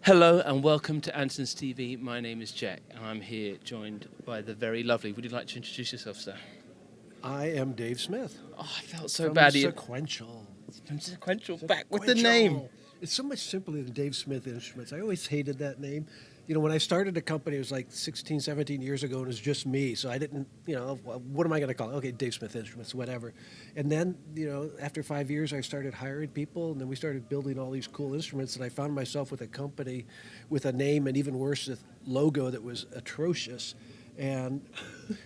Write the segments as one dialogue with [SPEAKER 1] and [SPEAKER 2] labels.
[SPEAKER 1] Hello and welcome to Andertons TV. My name is Jack and I'm here joined by the very lovely. Would you like to introduce yourself, sir?
[SPEAKER 2] I am Dave Smith.
[SPEAKER 1] Oh, I felt so
[SPEAKER 2] From
[SPEAKER 1] bad.
[SPEAKER 2] Sequential.
[SPEAKER 1] From Sequential, back with the name.
[SPEAKER 2] It's so much simpler than Dave Smith Instruments. I always hated that name. You know, when I started the company, it was like 16, 17 years ago, and it was just me. So I didn't, what am I going to call it? Okay, Dave Smith Instruments, whatever. And then, after 5 years, I started hiring people, and then we started building all these cool instruments, and I found myself with a company with a name, and even worse, a logo that was atrocious. And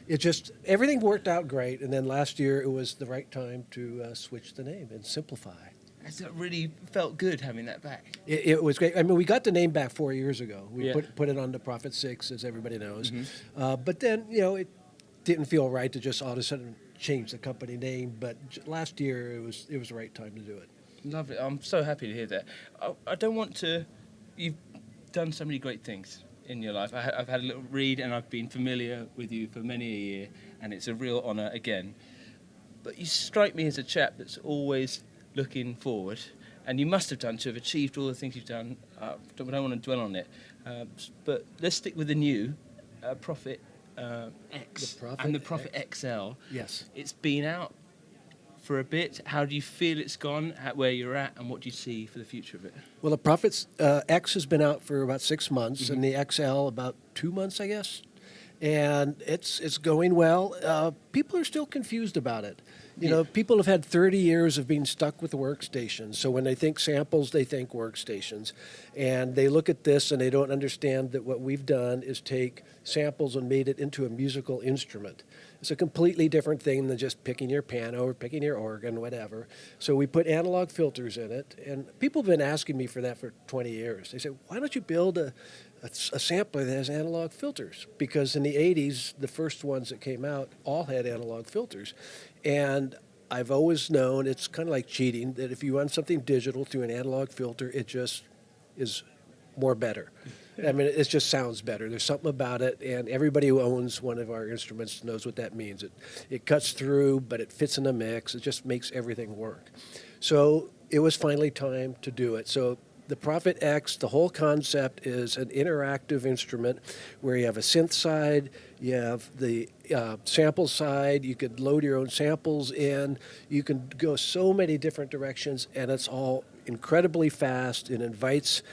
[SPEAKER 2] it just, everything worked out great. And then last year, it was the right time to switch the name and simplify.
[SPEAKER 1] It really felt good having that back.
[SPEAKER 2] It was great. I mean, we got the name back 4 years ago. We
[SPEAKER 1] Yeah.
[SPEAKER 2] put it on the Prophet 6, as everybody knows.
[SPEAKER 1] Mm-hmm.
[SPEAKER 2] But then, it didn't feel right to just all of a sudden change the company name. But last year, it was the right time to do it.
[SPEAKER 1] Lovely. I'm so happy to hear that. I don't want to... You've done so many great things in your life. I've had a little read and I've been familiar with you for many a year, and it's a real honour again. But you strike me as a chap that's always looking forward, and you must have done to have achieved all the things you've done. I don't want to dwell on it, but let's stick with the new Prophet X
[SPEAKER 2] The Prophet
[SPEAKER 1] and the Prophet
[SPEAKER 2] X.
[SPEAKER 1] XL.
[SPEAKER 2] Yes.
[SPEAKER 1] It's been out for a bit. How do you feel it's gone, where you're at, and what do you see for the future of it?
[SPEAKER 2] Well, the Prophet X has been out for about 6 months, and the XL about 2 months, I guess. And it's going well. People are still confused about it. People have had 30 years of being stuck with workstations. So when they think samples, they think workstations. And they look at this and they don't understand that what we've done is take samples and made it into a musical instrument. It's a completely different thing than just picking your piano or picking your organ, whatever. So we put analog filters in it. And people have been asking me for that for 20 years. They say, why don't you build a sampler that has analog filters? Because in the 80s, the first ones that came out all had analog filters. And I've always known, it's kind of like cheating, that if you run something digital through an analog filter, it just is more better. I mean, it just sounds better. There's something about it, and everybody who owns one of our instruments knows what that means. It cuts through, but it fits in a mix. It just makes everything work. So it was finally time to do it. So the Prophet X, the whole concept is an interactive instrument where you have a synth side, you have the sample side, you could load your own samples in, you can go so many different directions, and it's all incredibly fast and invites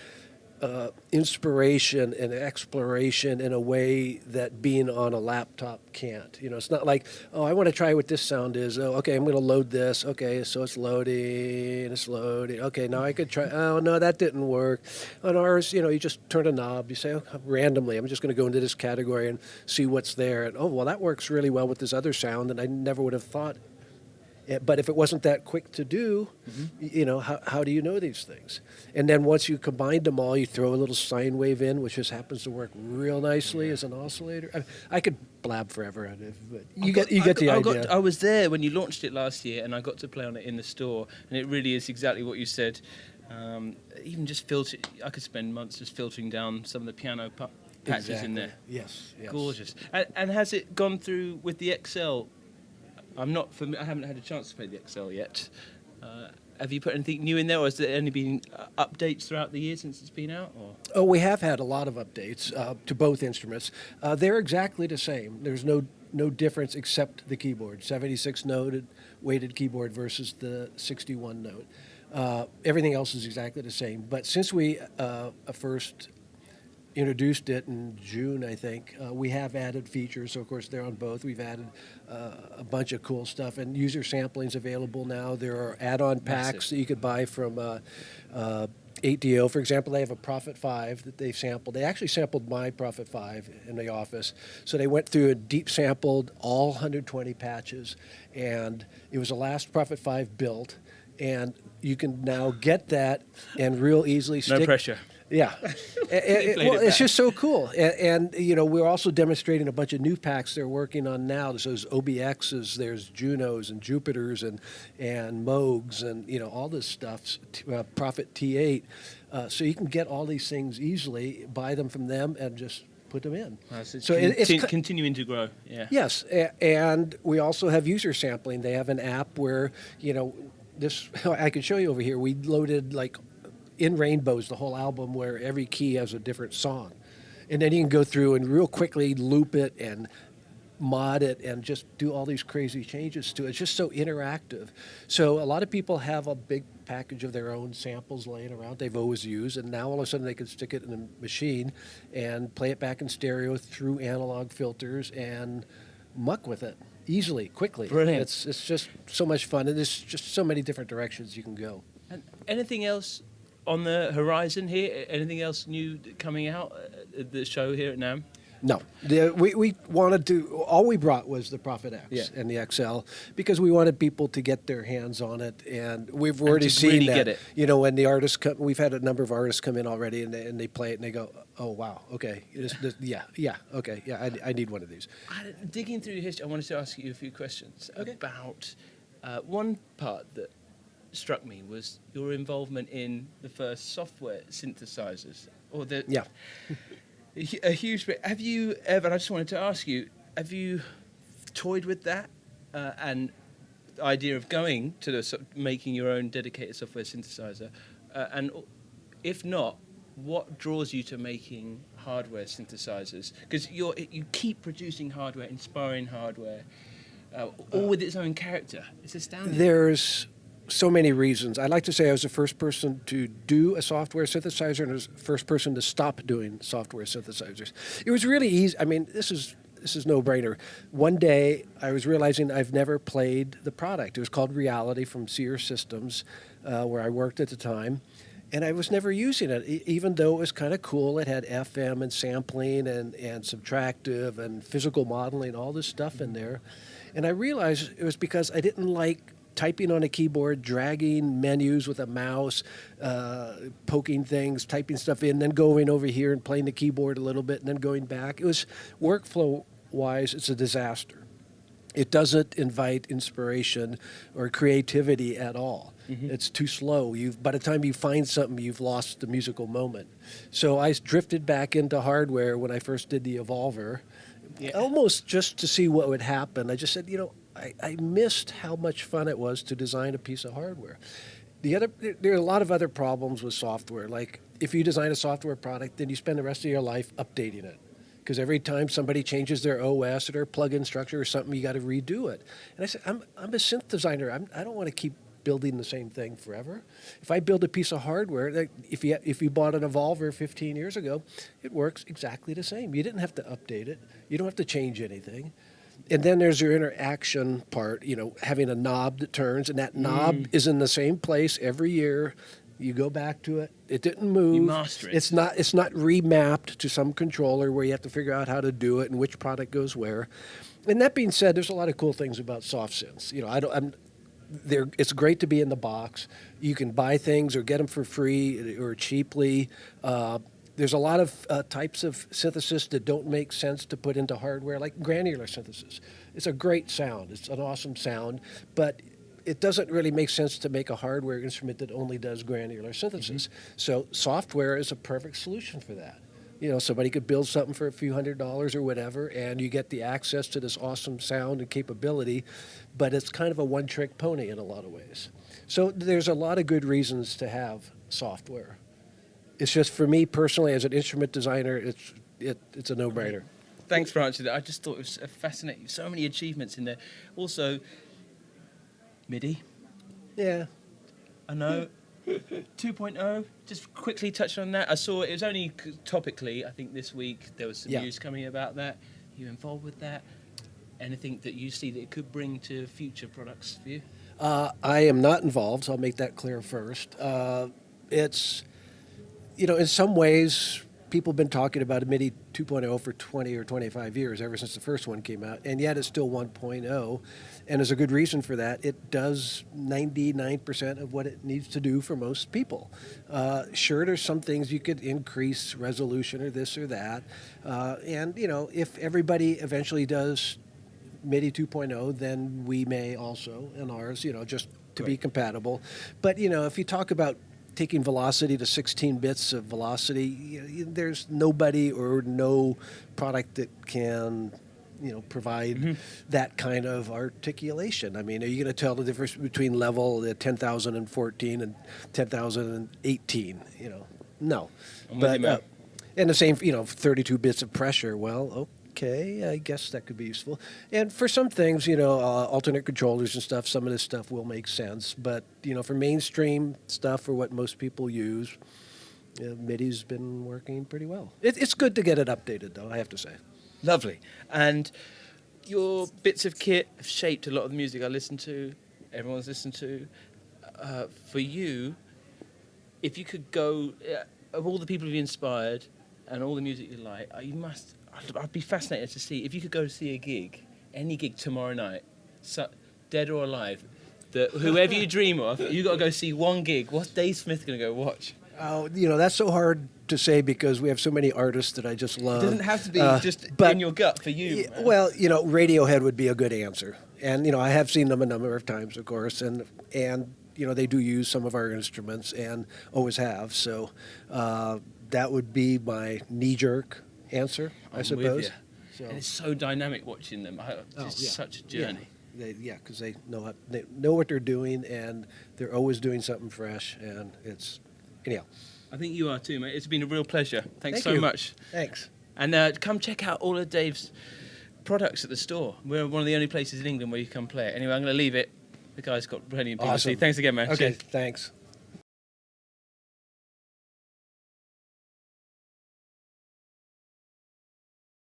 [SPEAKER 2] inspiration and exploration in a way that being on a laptop can't. It's not like, oh, I want to try what this sound is. Oh, okay, I'm going to load this. Okay, so it's loading. Okay, now I could try. Oh, no, that didn't work. On ours, you just turn a knob. You say, oh, randomly, I'm just going to go into this category and see what's there. And, oh, well, that works really well with this other sound, and I never would have thought. But if it wasn't that quick to do, how do you know these things? And then once you combine them all, you throw a little sine wave in, which just happens to work real nicely as an oscillator. I could blab forever, but you get the idea.
[SPEAKER 1] I was there when you launched it last year, and I got to play on it in the store, and it really is exactly what you said. Even just filter, I could spend months just filtering down some of the piano patches in there.
[SPEAKER 2] Yes.
[SPEAKER 1] Gorgeous. And has it gone through with the XL? I haven't had a chance to play the XL yet. Have you put anything new in there, or has there only been updates throughout the year since it's been out? Or?
[SPEAKER 2] Oh, we have had a lot of updates to both instruments. They're exactly the same. There's no difference except the keyboard, 76 noted weighted keyboard versus the 61 note. Everything else is exactly the same. But since we first introduced it in June, I think, we have added features. So, of course, they're on both. We've added a bunch of cool stuff, and user sampling is available now. There are add-on packs that you could buy from 8DO. For example, they have a Prophet 5 that they've sampled. They actually sampled my Prophet 5 in the office. So they went through and deep sampled all 120 patches, and it was the last Prophet 5 built. And you can now get that and real easily stick.
[SPEAKER 1] No pressure.
[SPEAKER 2] Yeah. It's just so cool. And we're also demonstrating a bunch of new packs they're working on now. There's OBXs, there's Junos and Jupiters and Moogs and, all this stuff, Prophet T8. So you can get all these things easily, buy them from them, and just put them in.
[SPEAKER 1] So it's continuing to grow. Yeah.
[SPEAKER 2] Yes. And we also have user sampling. They have an app where, this, I can show you over here. We loaded like in Rainbows, the whole album, where every key has a different song. And then you can go through and real quickly loop it and mod it and just do all these crazy changes to it. It's just so interactive. So a lot of people have a big package of their own samples laying around they've always used, and now all of a sudden they can stick it in a machine and play it back in stereo through analog filters and muck with it easily, quickly.
[SPEAKER 1] Brilliant.
[SPEAKER 2] It's just so much fun, and there's just so many different directions you can go.
[SPEAKER 1] And anything else on the horizon here? Anything else new coming out at the show here at Namm?
[SPEAKER 2] No, we wanted to. All we brought was the Prophet X and the XL because we wanted people to get their hands on it, and we've already seen
[SPEAKER 1] really
[SPEAKER 2] that.
[SPEAKER 1] get it.
[SPEAKER 2] You know, when the artists come, we've had a number of artists come in already, and they play it, and they go, "Oh wow, okay, okay, I need one of these."
[SPEAKER 1] Digging through your history, I wanted to ask you a few questions about one part that struck me was your involvement in the first software synthesizers, or the a huge bit. Have you ever, and I just wanted to ask you, have you toyed with that and the idea of going to making your own dedicated software synthesizer? And if not, what draws you to making hardware synthesizers? Because you keep producing hardware, inspiring hardware, all with its own character. It's astounding.
[SPEAKER 2] There's so many reasons. I'd like to say I was the first person to do a software synthesizer and I was the first person to stop doing software synthesizers. It was really easy. I mean, this is no-brainer. One day, I was realizing I've never played the product. It was called Reality from Sear Systems, where I worked at the time, and I was never using it, even though it was kind of cool. It had FM and sampling and subtractive and physical modeling, all this stuff in there. And I realized it was because I didn't like typing on a keyboard, dragging menus with a mouse, poking things, typing stuff in, then going over here and playing the keyboard a little bit, and then going back. It was, workflow-wise, it's a disaster. It doesn't invite inspiration or creativity at all. Mm-hmm. It's too slow. By the time you find something, you've lost the musical moment. So I drifted back into hardware when I first did the Evolver, almost just to see what would happen. I just said, I missed how much fun it was to design a piece of hardware. There are a lot of other problems with software. Like if you design a software product, then you spend the rest of your life updating it. Because every time somebody changes their OS or their plugin structure or something, you got to redo it. And I said, I'm a synth designer. I don't want to keep building the same thing forever. If I build a piece of hardware, if you bought an Evolver 15 years ago, it works exactly the same. You didn't have to update it. You don't have to change anything. And then there's your interaction part, having a knob that turns, and that knob is in the same place every year. You go back to it. It didn't move.
[SPEAKER 1] You master it.
[SPEAKER 2] It's not remapped to some controller where you have to figure out how to do it and which product goes where. And that being said, there's a lot of cool things about soft synths. It's great to be in the box. You can buy things or get them for free or cheaply. There's a lot of types of synthesis that don't make sense to put into hardware, like granular synthesis. It's a great sound. It's an awesome sound, but it doesn't really make sense to make a hardware instrument that only does granular synthesis. Mm-hmm. So software is a perfect solution for that. Somebody could build something for a few $100s or whatever, and you get the access to this awesome sound and capability, but it's kind of a one-trick pony in a lot of ways. So there's a lot of good reasons to have software. It's just for me personally, as an instrument designer, it's a no-brainer.
[SPEAKER 1] Thanks for answering that. I just thought it was fascinating. So many achievements in there. Also, MIDI.
[SPEAKER 2] Yeah.
[SPEAKER 1] I know. 2.0. Just quickly touch on that. I saw it was only topically. I think this week there was some news coming about that. Are you involved with that? Anything that you see that it could bring to future products for you?
[SPEAKER 2] I am not involved, so I'll make that clear first. It's in some ways, people have been talking about a MIDI 2.0 for 20 or 25 years, ever since the first one came out, and yet it's still 1.0. And there's a good reason for that. It does 99% of what it needs to do for most people. Sure, there's some things you could increase resolution or this or that. And if everybody eventually does MIDI 2.0, then we may also in ours, just to be compatible. But, if you talk about taking velocity to 16 bits of velocity, there's nobody or no product that can provide that kind of articulation. I mean, are you going to tell the difference between level 10,014 and 10,018? No.
[SPEAKER 1] I'm with you, man.
[SPEAKER 2] And the same, 32 bits of pressure. Well, okay, I guess that could be useful. And for some things, alternate controllers and stuff, some of this stuff will make sense. But, for mainstream stuff, for what most people use, MIDI's been working pretty well. It's good to get it updated, though, I have to say.
[SPEAKER 1] Lovely. And your bits of kit have shaped a lot of the music I listen to, everyone's listened to. For you, if you could go, of all the people you've inspired and all the music you like, I'd be fascinated to see, if you could go see a gig, any gig tomorrow night, dead or alive, whoever you dream of, you got to go see one gig. What's Dave Smith going to go watch?
[SPEAKER 2] Oh, that's so hard to say because we have so many artists that I just love.
[SPEAKER 1] It doesn't have to be just in your gut for you.
[SPEAKER 2] Well, Radiohead would be a good answer. And, I have seen them a number of times, of course. And they do use some of our instruments and always have. So that would be my knee-jerk answer, I suppose.
[SPEAKER 1] With you. So. And it's so dynamic watching them. It's such a journey.
[SPEAKER 2] Because they know what they're doing, and they're always doing something fresh, and it's... Anyhow.
[SPEAKER 1] I think you are too, mate. It's been a real pleasure. Thanks so
[SPEAKER 2] you.
[SPEAKER 1] much.
[SPEAKER 2] Thanks.
[SPEAKER 1] And come check out all of Dave's products at the store. We're one of the only places in England where you can play it. Anyway, I'm going to leave it. The guy's got plenty of people to see. Thanks again, man.
[SPEAKER 2] Okay,
[SPEAKER 1] Cheers.
[SPEAKER 2] thanks.